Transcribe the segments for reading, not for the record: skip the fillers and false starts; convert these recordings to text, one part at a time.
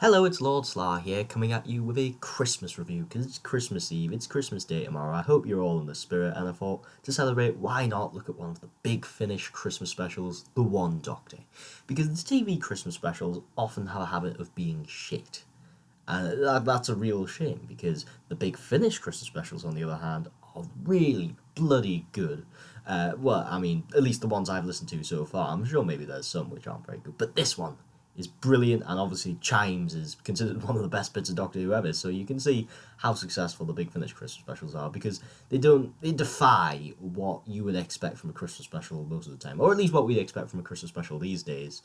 Hello, it's Lord Slar here, coming at you with a Christmas review, because it's Christmas Eve, it's Christmas Day tomorrow. I hope you're all in the spirit, and I thought, to celebrate, why not look at one of the big Finnish Christmas specials, The One Doctor? Because the TV Christmas specials often have a habit of being shit. And that's a real shame, because the big Finnish Christmas specials, on the other hand, are really bloody good. At least the ones I've listened to so far. I'm sure maybe there's some which aren't very good, but this one is brilliant, and obviously Chimes is considered one of the best bits of Doctor Who ever, so you can see how successful the big Finnish Christmas specials are, because they defy what you would expect from a Christmas special most of the time, or at least what we expect from a Christmas special these days.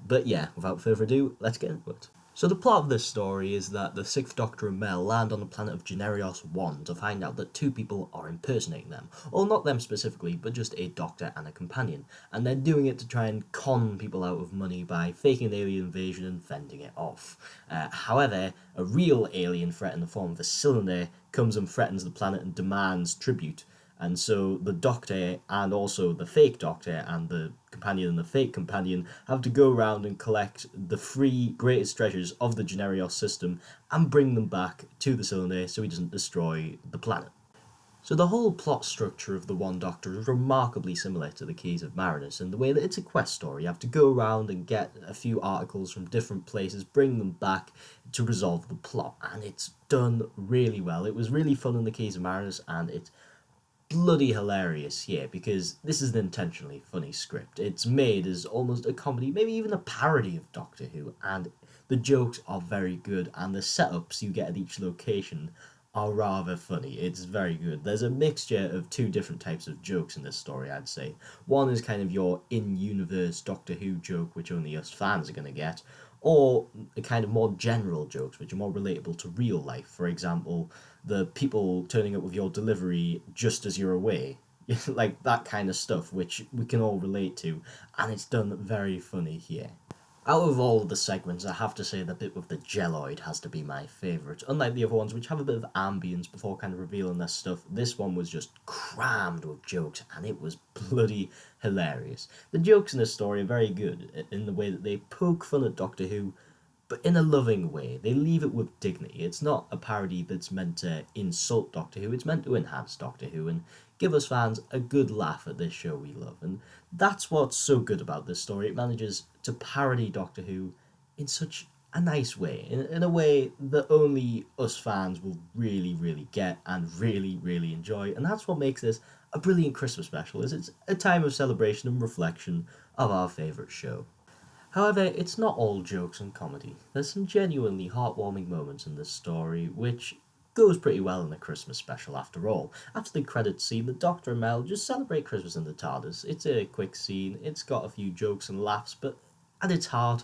But yeah, without further ado, let's get into it. So the plot of this story is that the Sixth Doctor and Mel land on the planet of Generios 1 to find out that two people are impersonating them. Or not them specifically, but just a doctor and a companion. And they're doing it to try and con people out of money by faking an alien invasion and fending it off. However, a real alien threat in the form of a cylinder comes and threatens the planet and demands tribute. And so the Doctor and also the fake Doctor and the companion and the fake companion have to go around and collect the three greatest treasures of the Generios system and bring them back to the cylinder so he doesn't destroy the planet. So the whole plot structure of The One Doctor is remarkably similar to The Keys of Marinus in the way that it's a quest story. You have to go around and get a few articles from different places, bring them back to resolve the plot, and it's done really well. It was really fun in The Keys of Marinus, and it's bloody hilarious here because this is an intentionally funny script. It's made as almost a comedy, maybe even a parody of Doctor Who, and the jokes are very good, and the setups you get at each location are rather funny. It's very good. There's a mixture of two different types of jokes in this story, I'd say. One is kind of your in-universe Doctor Who joke, which only us fans are going to get, or a kind of more general jokes, which are more relatable to real life. For example, the people turning up with your delivery just as you're away. Like that kind of stuff, which we can all relate to, and it's done very funny here. Out of all of the segments, I have to say the bit with the Jelloid has to be my favourite. Unlike the other ones, which have a bit of ambience before kind of revealing their stuff, this one was just crammed with jokes, and it was bloody hilarious. The jokes in this story are very good in the way that they poke fun at Doctor Who, but in a loving way. They leave it with dignity. It's not a parody that's meant to insult Doctor Who, it's meant to enhance Doctor Who and give us fans a good laugh at this show we love. And that's what's so good about this story. It manages to parody Doctor Who in such a nice way, in a way that only us fans will really, really get and really, really enjoy. And that's what makes this a brilliant Christmas special, is it's a time of celebration and reflection of our favourite show. However, it's not all jokes and comedy. There's some genuinely heartwarming moments in this story, which goes pretty well in a Christmas special after all. After the credits scene, the Doctor and Mel just celebrate Christmas in the TARDIS. It's a quick scene, it's got a few jokes and laughs, but at its heart,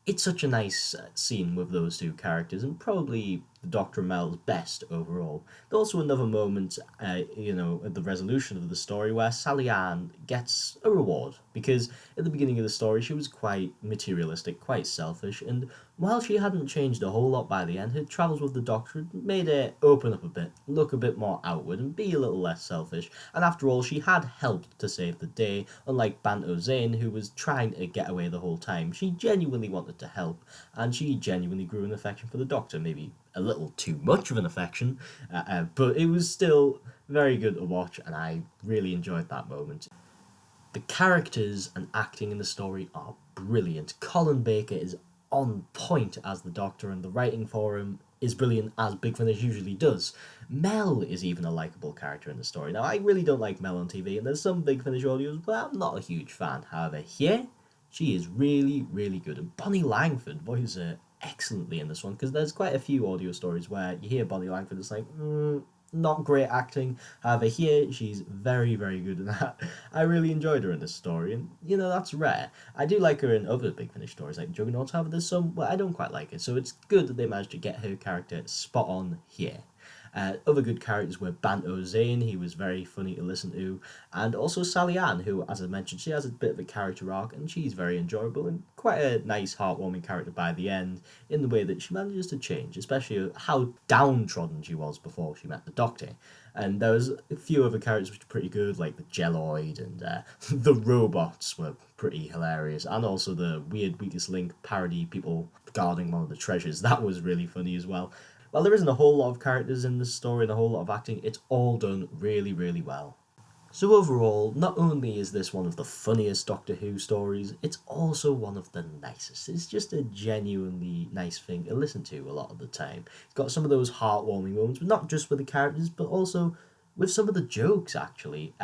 it's such a nice scene with those two characters, and probably the Doctor and Mel's best overall. There's also another moment, at the resolution of the story where Sally Ann gets a reward, because at the beginning of the story she was quite materialistic, quite selfish, and while she hadn't changed a whole lot by the end, her travels with the Doctor made her open up a bit, look a bit more outward, and be a little less selfish. And after all, she had helped to save the day, unlike Banto Zane, who was trying to get away the whole time. She genuinely wanted to help, and she genuinely grew an affection for the Doctor, maybe a little too much of an affection, but it was still very good to watch, and I really enjoyed that moment. The characters and acting in the story are brilliant. Colin Baker is on point as the Doctor, and the writing for him is brilliant, as Big Finish usually does. Mel is even a likeable character in the story. Now, I really don't like Mel on TV, and there's some Big Finish audios, but I'm not a huge fan. However, here, she is really, really good. And Bonnie Langford voices her excellently in this one, because there's quite a few audio stories where you hear Bonnie Langford, it's like, not great acting. However, here she's very, very good in that. I really enjoyed her in this story, and that's rare. I do like her in other Big Finish stories like Juggernauts. However, there's some where I don't quite like her, so it's good that they managed to get her character spot on here. Other good characters were Banto Zane, he was very funny to listen to, and also Sally Ann, who, as I mentioned, she has a bit of a character arc, and she's very enjoyable and quite a nice, heartwarming character by the end, in the way that she manages to change, especially how downtrodden she was before she met the Doctor. And there was a few other characters which were pretty good, like the Jelloid and the robots were pretty hilarious, and also the weird Weakest Link parody people guarding one of the treasures. That was really funny as well. While there isn't a whole lot of characters in this story and a whole lot of acting, it's all done really, really well. So overall, not only is this one of the funniest Doctor Who stories, it's also one of the nicest. It's just a genuinely nice thing to listen to a lot of the time. It's got some of those heartwarming moments, but not just with the characters, but also with some of the jokes, actually.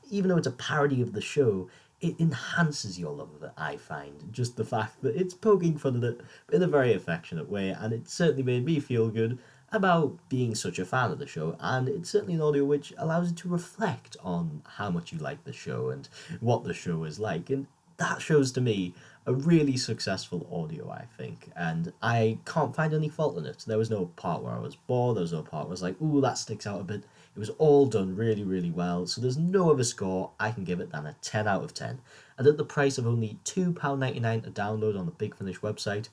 Even though it's a parody of the show, it enhances your love of it, I find. Just the fact that it's poking fun at it in a very affectionate way, and it certainly made me feel good about being such a fan of the show, and it's certainly an audio which allows you to reflect on how much you like the show and what the show is like, and that shows to me a really successful audio, I think, and I can't find any fault in it. There was no part where I was bored, there was no part where I was like, ooh, that sticks out a bit. It was all done really, really well, so there's no other score I can give it than a 10 out of 10. And at the price of only £2.99 to download on the Big Finish website,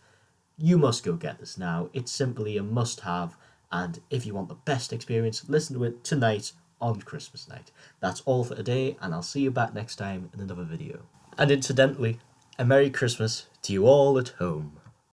you must go get this now. It's simply a must have, and if you want the best experience, listen to it tonight on Christmas night. That's all for today, and I'll see you back next time in another video. And incidentally, a Merry Christmas to you all at home.